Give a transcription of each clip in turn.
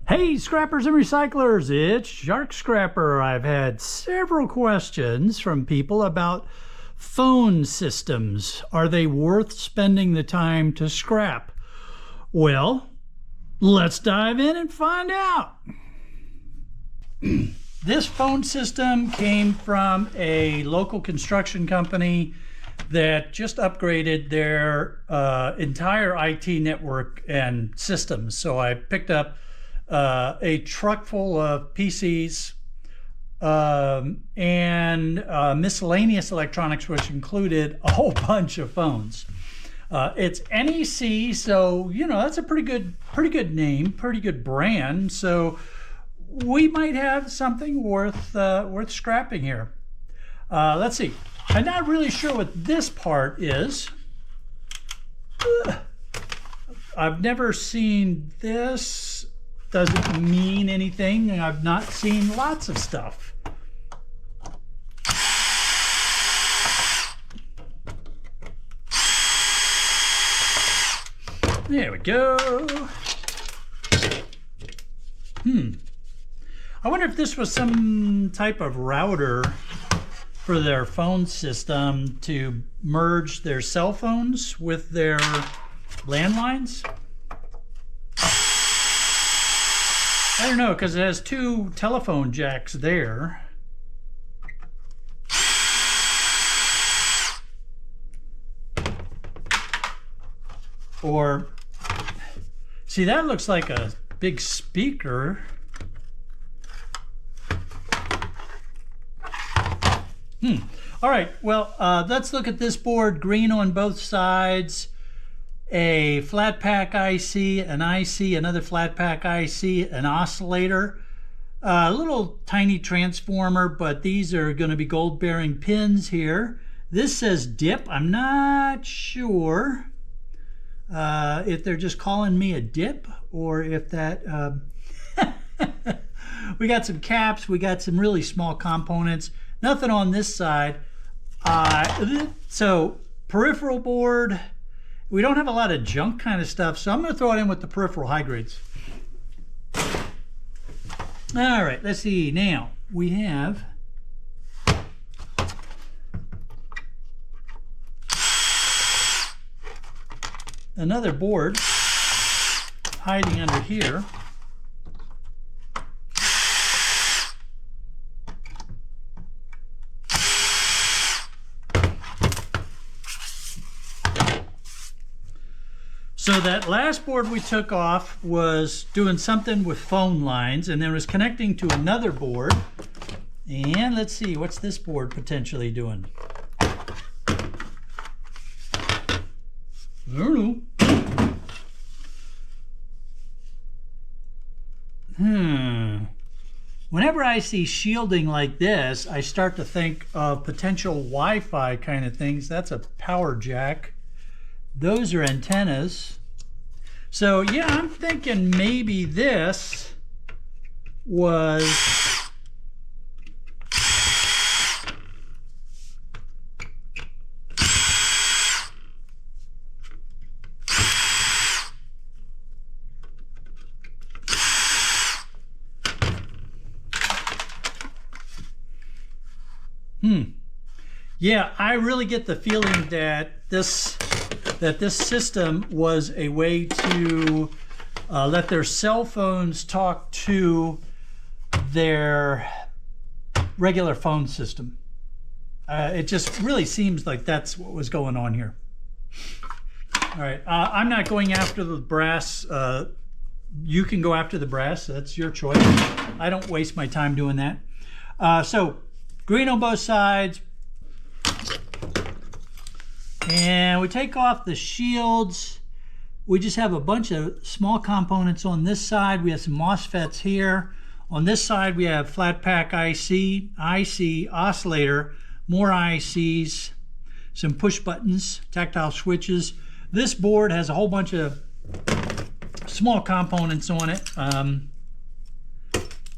Hey, scrappers and recyclers, it's Shark Scrapper. I've had several questions from people about phone systems. Are they worth spending the time to scrap? Well, let's dive in and find out. This phone system came from a local construction company that just upgraded their entire IT network and systems. So I picked up a truck full of PCs and miscellaneous electronics, which included a whole bunch of phones. It's NEC, so you know that's a pretty good name, pretty good brand. So we might have something worth scrapping here. Let's see. I'm not really sure what this part is. I've never seen this. Doesn't mean anything. I've not seen lots of stuff. There we go. I wonder if this was some type of router for their phone system to merge their cell phones with their landlines. I don't know, because it has two telephone jacks there. Or, see, that looks like a big speaker. All right, well, let's look at this board. Green on both sides. A flat pack IC, an IC, another flat pack IC, an oscillator, a little tiny transformer, but these are going to be gold bearing pins here. This says dip. I'm not sure if they're just calling me a dip or if that we got some caps, we got some really small components, nothing on this side. So peripheral board. We don't have a lot of junk kind of stuff, so I'm going to throw it in with the peripheral high grades. All right, let's see. Now, we have another board hiding under here. So that last board we took off was doing something with phone lines, and then it was connecting to another board. And let's see, what's this board potentially doing? I don't know. Whenever I see shielding like this, I start to think of potential Wi-Fi kind of things. That's a power jack. Those are antennas. So yeah, I'm thinking maybe this was yeah, I really get the feeling that this system was a way to let their cell phones talk to their regular phone system. It just really seems like that's what was going on here. All right, I'm not going after the brass. You can go after the brass. That's your choice. I don't waste my time doing that. So green on both sides. And we take off the shields. We just have a bunch of small components on this side. We have some MOSFETs here. On this side, we have flat pack IC, oscillator, more ICs, some push buttons, tactile switches. This board has a whole bunch of small components on it.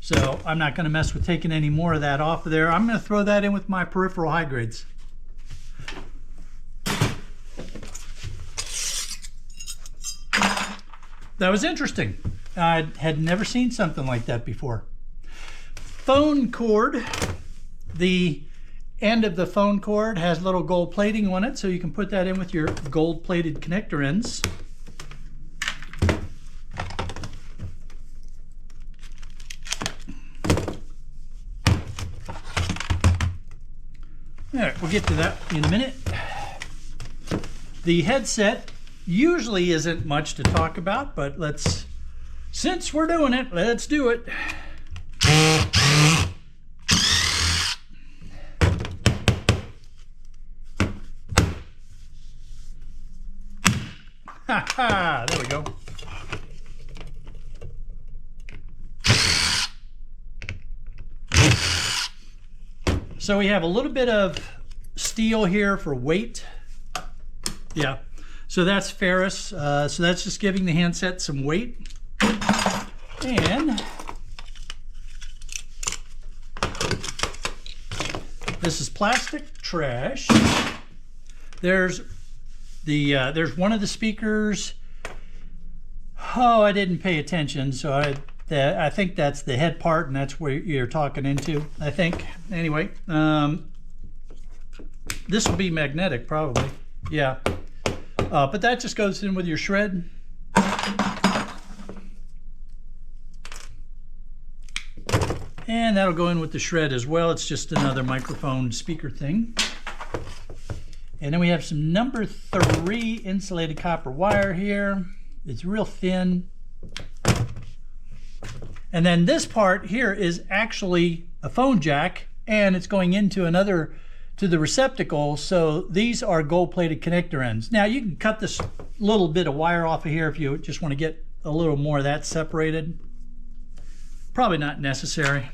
So I'm not going to mess with taking any more of that off of there. I'm going to throw that in with my peripheral high grades. That was interesting. I had never seen something like that before. Phone cord. The end of the phone cord has little gold plating on it, so you can put that in with your gold plated connector ends. All right, we'll get to that in a minute. The headset usually isn't much to talk about, but since we're doing it, let's do it. Ha ha, there we go. So we have a little bit of steel here for weight. Yeah, so that's ferrous. So that's just giving the handset some weight. And this is plastic trash. There's one of the speakers. Oh, I didn't pay attention, so I think that's the head part, and that's where you're talking into, I think. Anyway, this will be magnetic probably. Yeah, but that just goes in with your shred. And that'll go in with the shred as well. It's just another microphone speaker thing. And then we have some number 3 insulated copper wire here. It's real thin. And then this part here is actually a phone jack, and it's going into to the receptacle. So these are gold-plated connector ends. Now you can cut this little bit of wire off of here if you just want to get a little more of that separated. Probably not necessary.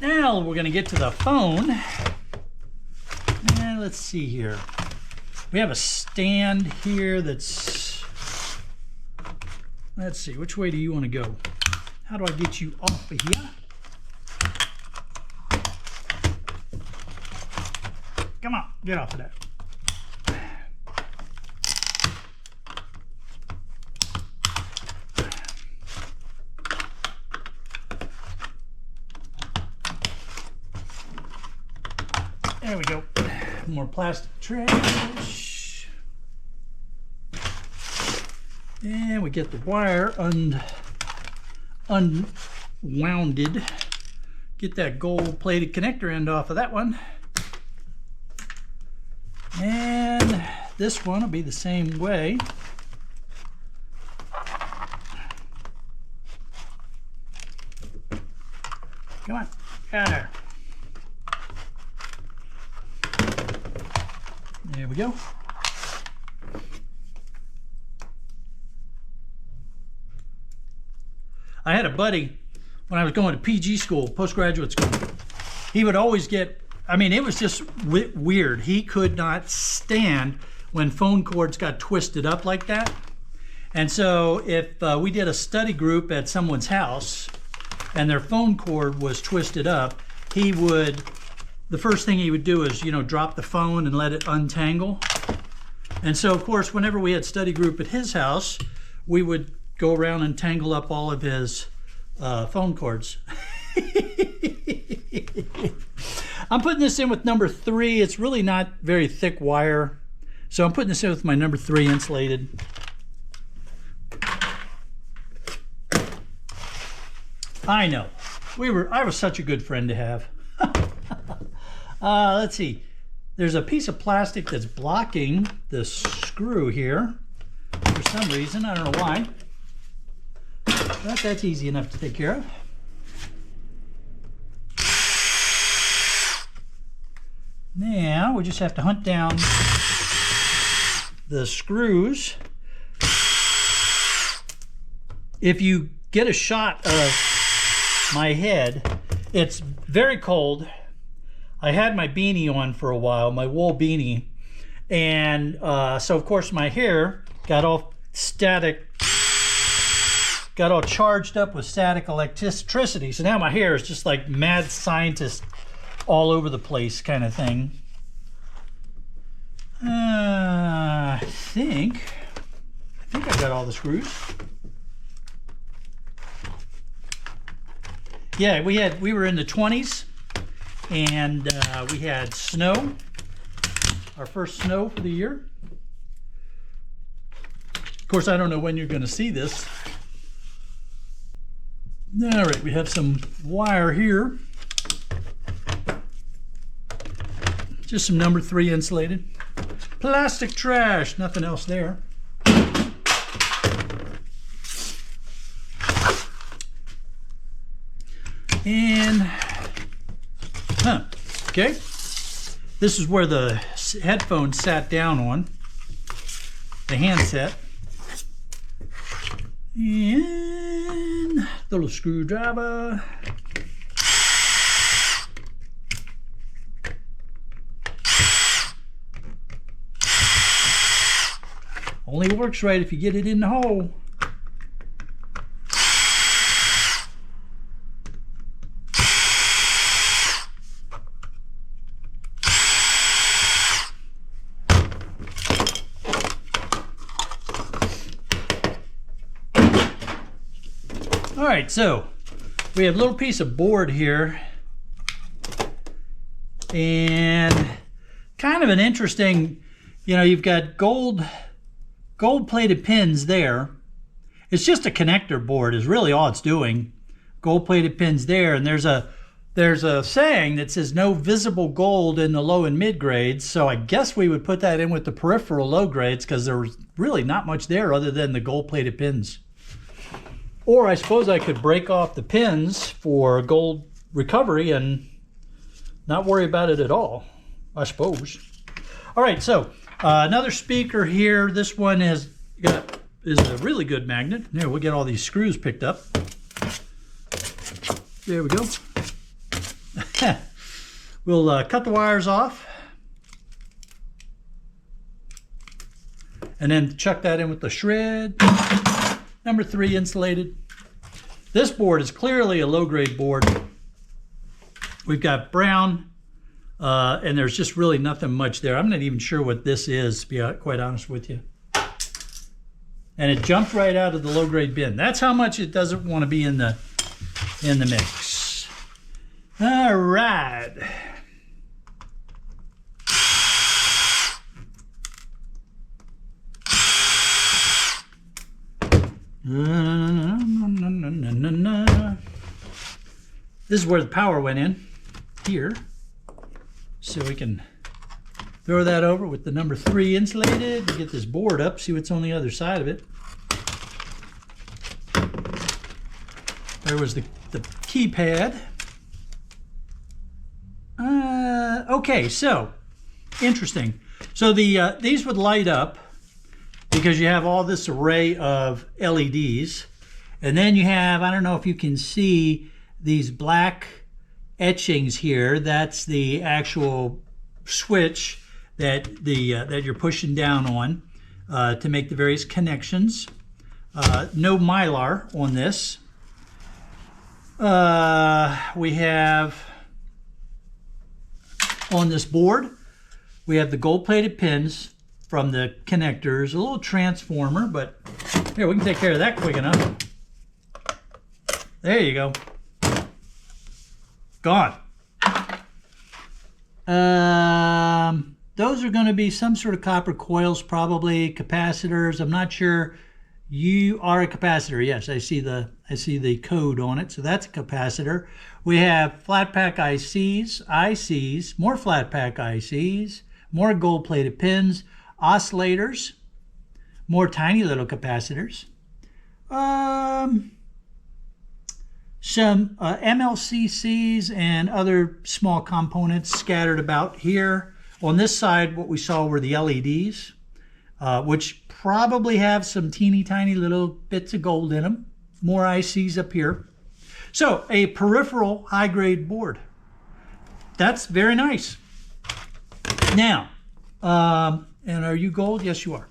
Now we're going to get to the phone. And let's see here. We have a stand here that's... Let's see, which way do you want to go? How do I get you off of here? Come on, get off of that. There we go. More plastic trash. And we get the wire unwounded. Get that gold-plated connector end off of that one. And this one will be the same way. Come on, got her. There we go. I had a buddy when I was going to PG school, postgraduate school. He would always get, I mean, it was just weird. He could not stand when phone cords got twisted up like that. And so if we did a study group at someone's house and their phone cord was twisted up, the first thing he would do is, drop the phone and let it untangle. And so, of course, whenever we had study group at his house, we would go around and tangle up all of his phone cords. I'm putting this in with number 3. It's really not very thick wire. So I'm putting this in with my number 3 insulated. I know. I was such a good friend to have. Let's see. There's a piece of plastic that's blocking the screw here for some reason. I don't know why. But that's easy enough to take care of. Now we just have to hunt down the screws. If you get a shot of my head, it's very cold. I had my beanie on for a while, my wool beanie, and so of course my hair got all static, got all charged up with static electricity. So now my hair is just like mad scientist all over the place kind of thing. I think think I got all the screws. Yeah, we were in the 20s, and we had snow, our first snow for the year. Of course, I don't know when you're going to see this. All right, we have some wire here. Just some number 3 insulated. Plastic trash, nothing else there. And, okay. This is where the headphones sat down on, the handset. And little screwdriver. Only works right if you get it in the hole. All right, so we have a little piece of board here, and kind of an interesting, you know, you've got gold-plated pins there. It's just a connector board is really all it's doing. Gold-plated pins there, and there's a saying that says no visible gold in the low and mid grades, so I guess we would put that in with the peripheral low grades because there's really not much there other than the gold-plated pins. Or I suppose I could break off the pins for gold recovery and not worry about it at all, I suppose. All right, so another speaker here. This one is a really good magnet. Here, we'll get all these screws picked up. There we go. We'll cut the wires off. And then chuck that in with the shred. Number 3 insulated. This board is clearly a low-grade board. We've got brown, and there's just really nothing much there. I'm not even sure what this is, to be quite honest with you. And it jumped right out of the low-grade bin. That's how much it doesn't want to be in the mix. All right. This is where the power went in, here. So we can throw that over with the number 3 insulated, get this board up, see what's on the other side of it. There was the keypad. Okay, so interesting. So these would light up because you have all this array of LEDs, and then you have, I don't know if you can see these black etchings here. That's the actual switch that that you're pushing down on to make the various connections. No Mylar on this. We have on this board, we have the gold-plated pins from the connectors, a little transformer, but here, we can take care of that quick enough. There you go. Gone. Those are going to be some sort of copper coils, probably capacitors. I'm not sure. You are a capacitor. Yes, I see the code on it. So that's a capacitor. We have flat pack ICs, more flat pack ICs, more gold-plated pins, oscillators, more tiny little capacitors, some MLCCs and other small components scattered about here. On this side, what we saw were the LEDs, which probably have some teeny tiny little bits of gold in them. More ICs up here. So a peripheral high-grade board. That's very nice. Now, and are you gold? Yes, you are.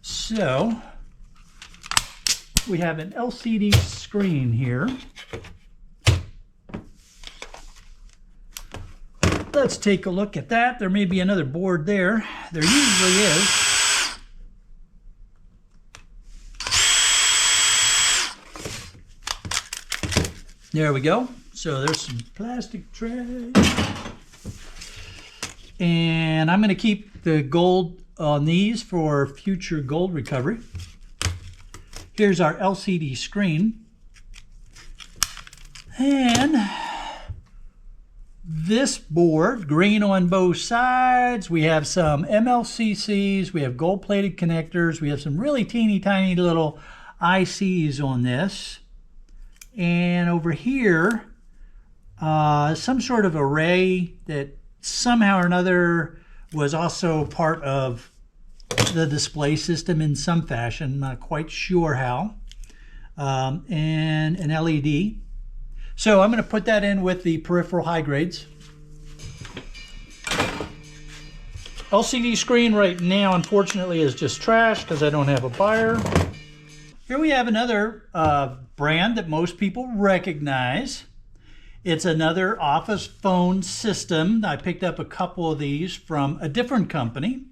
So we have an LCD screen here. Let's take a look at that. There may be another board there. There usually is. There we go. So there's some plastic trays. And I'm going to keep the gold on these for future gold recovery. Here's our LCD screen. And this board, green on both sides. We have some MLCCs. We have gold-plated connectors. We have some really teeny tiny little ICs on this. And over here, some sort of array that somehow or another was also part of the display system in some fashion. Not quite sure how. And an LED. So I'm going to put that in with the peripheral high grades. LCD screen right now, unfortunately, is just trash because I don't have a buyer. Here we have another brand that most people recognize. It's another office phone system. I picked up a couple of these from a different company.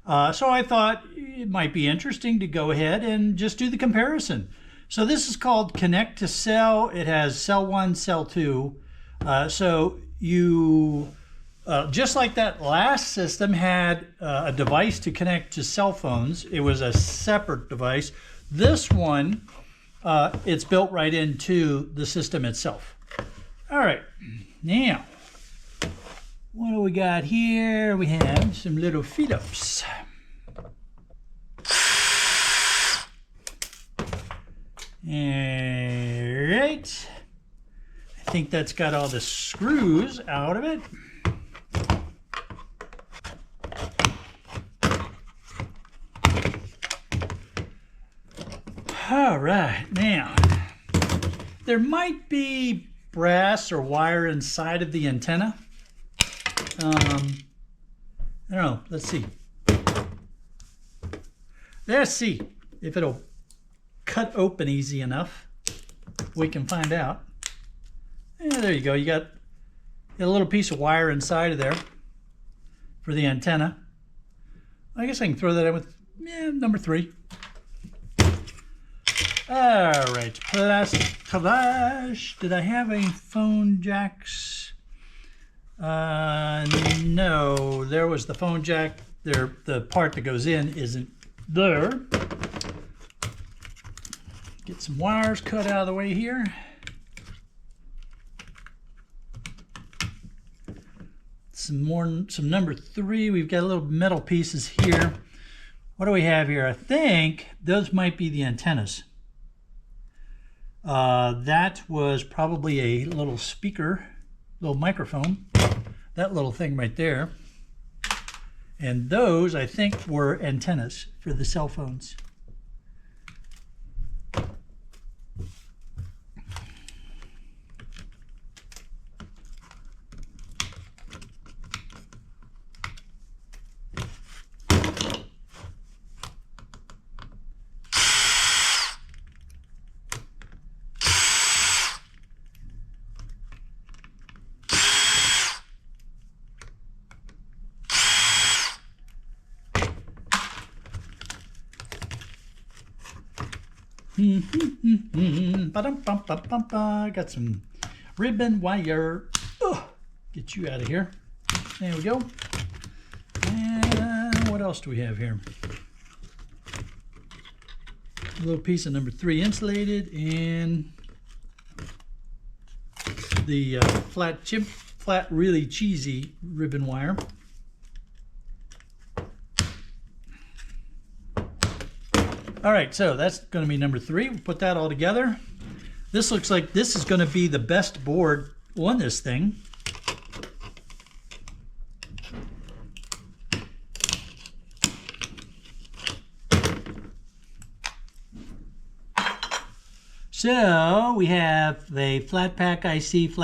So I thought it might be interesting to go ahead and just do the comparison. So this is called Connect to Cell. It has Cell 1, Cell 2. So you, just like that last system had a device to connect to cell phones, it was a separate device. This one, it's built right into the system itself. All right, now, what do we got here? We have some little feed-ups. All right, I think that's got all the screws out of it. All right, now, there might be brass or wire inside of the antenna. I don't know, let's see. Let's see if it'll cut open easy enough. We can find out. Yeah, there you go. You got a little piece of wire inside of there for the antenna. I guess I can throw that in with number 3. All right, plastic collage. Did I have any phone jacks? No, there was the phone jack. There, the part that goes in isn't there. Get some wires cut out of the way here. Some number 3. We've got little metal pieces here. What do we have here? I think those might be the antennas. That was probably a little speaker, little microphone. That little thing right there. And those, I think, were antennas for the cell phones. Got some ribbon wire. Get you out of here. There we go. And what else do we have here? A little piece of number 3 insulated and the flat, really cheesy ribbon wire. All right, so that's going to be number 3. We'll put that all together. This looks like this is going to be the best board on this thing. So we have the flat pack IC,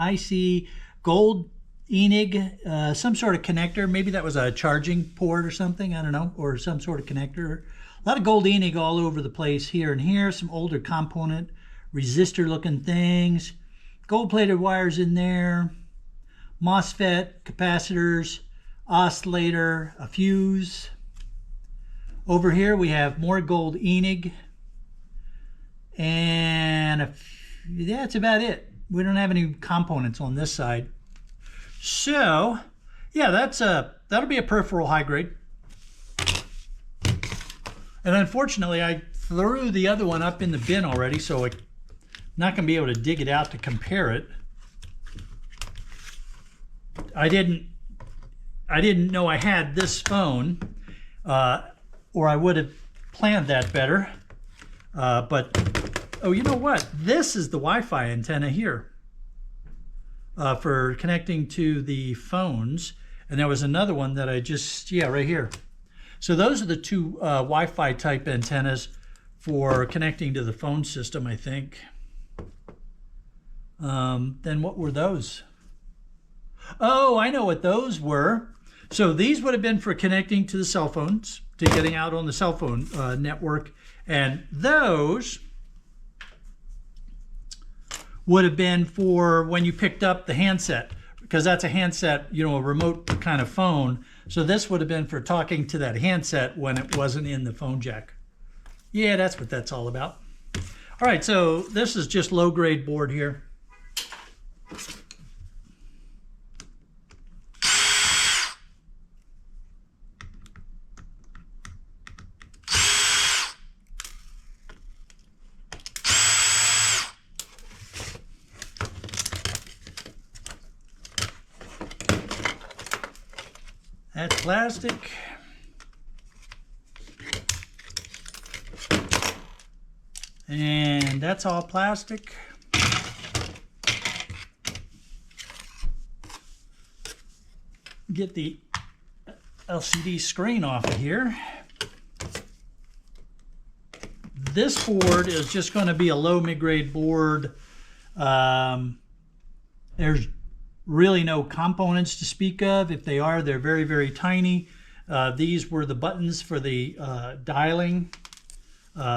IC, gold Enig, some sort of connector. Maybe that was a charging port or something, I don't know, or some sort of connector. A lot of gold Enig all over the place here and here. Some older component resistor looking things. Gold plated wires in there. MOSFET, capacitors, oscillator, a fuse. Over here we have more gold Enig. And that's about it. We don't have any components on this side. So yeah, that'll be a peripheral high grade. And unfortunately, I threw the other one up in the bin already, so I'm not going to be able to dig it out to compare it. I didn't know I had this phone, or I would have planned that better. But oh, you know what? This is the Wi-Fi antenna here for connecting to the phones, and there was another one that I just right here. So those are the two Wi-Fi type antennas for connecting to the phone system, I think. Then what were those? Oh, I know what those were. So these would have been for connecting to the cell phones, to getting out on the cell phone network. And those would have been for when you picked up the handset, because that's a handset, you know, a remote kind of phone. So this would have been for talking to that handset when it wasn't in the phone jack. Yeah, that's what that's all about. All right, so this is just low-grade board here. That's plastic. And that's all plastic. Get the LCD screen off of here. This board is just going to be a low mid-grade board. There's really no components to speak of. If they are, they're very, very tiny. These were the buttons for the dialing.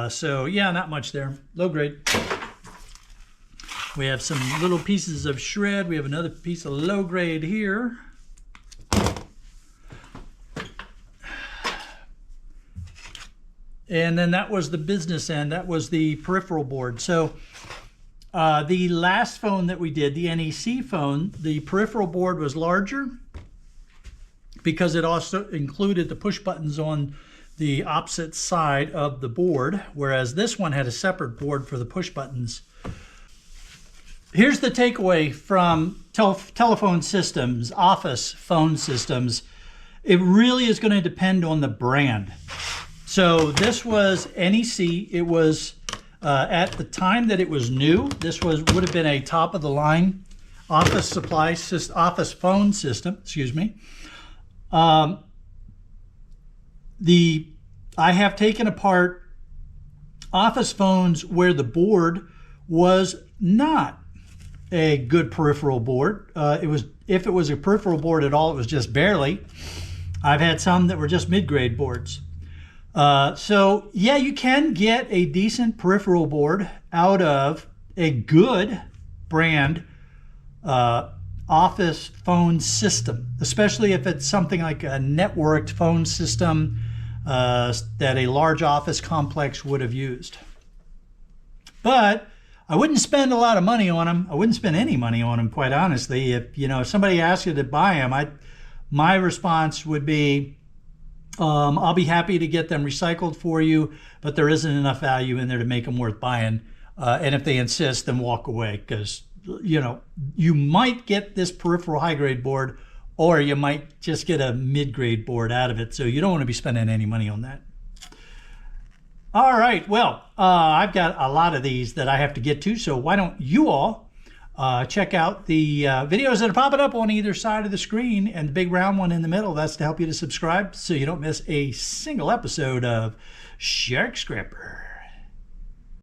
So yeah, not much there. Low grade. We have some little pieces of shred. We have another piece of low grade here. And then that was the business end. That was the peripheral board. So the last phone that we did, the NEC phone, the peripheral board was larger because it also included the push buttons on the opposite side of the board, whereas this one had a separate board for the push buttons. Here's the takeaway from telephone systems, office phone systems. It really is going to depend on the brand. So this was NEC. It was at the time that it was new, this would have been a top-of-the-line office phone system. Excuse me. I have taken apart office phones where the board was not a good peripheral board. If it was a peripheral board at all, it was just barely. I've had some that were just mid-grade boards. So yeah, you can get a decent peripheral board out of a good brand office phone system, especially if it's something like a networked phone system that a large office complex would have used. But I wouldn't spend a lot of money on them. I wouldn't spend any money on them, quite honestly. If somebody asked you to buy them, my response would be, I'll be happy to get them recycled for you, but there isn't enough value in there to make them worth buying. And if they insist, then walk away, because you might get this peripheral high-grade board, or you might just get a mid-grade board out of it. So you don't want to be spending any money on that. All right, well, I've got a lot of these that I have to get to, so why don't you all check out the videos that are popping up on either side of the screen, and the big round one in the middle. That's to help you to subscribe so you don't miss a single episode of Shark Scrapper.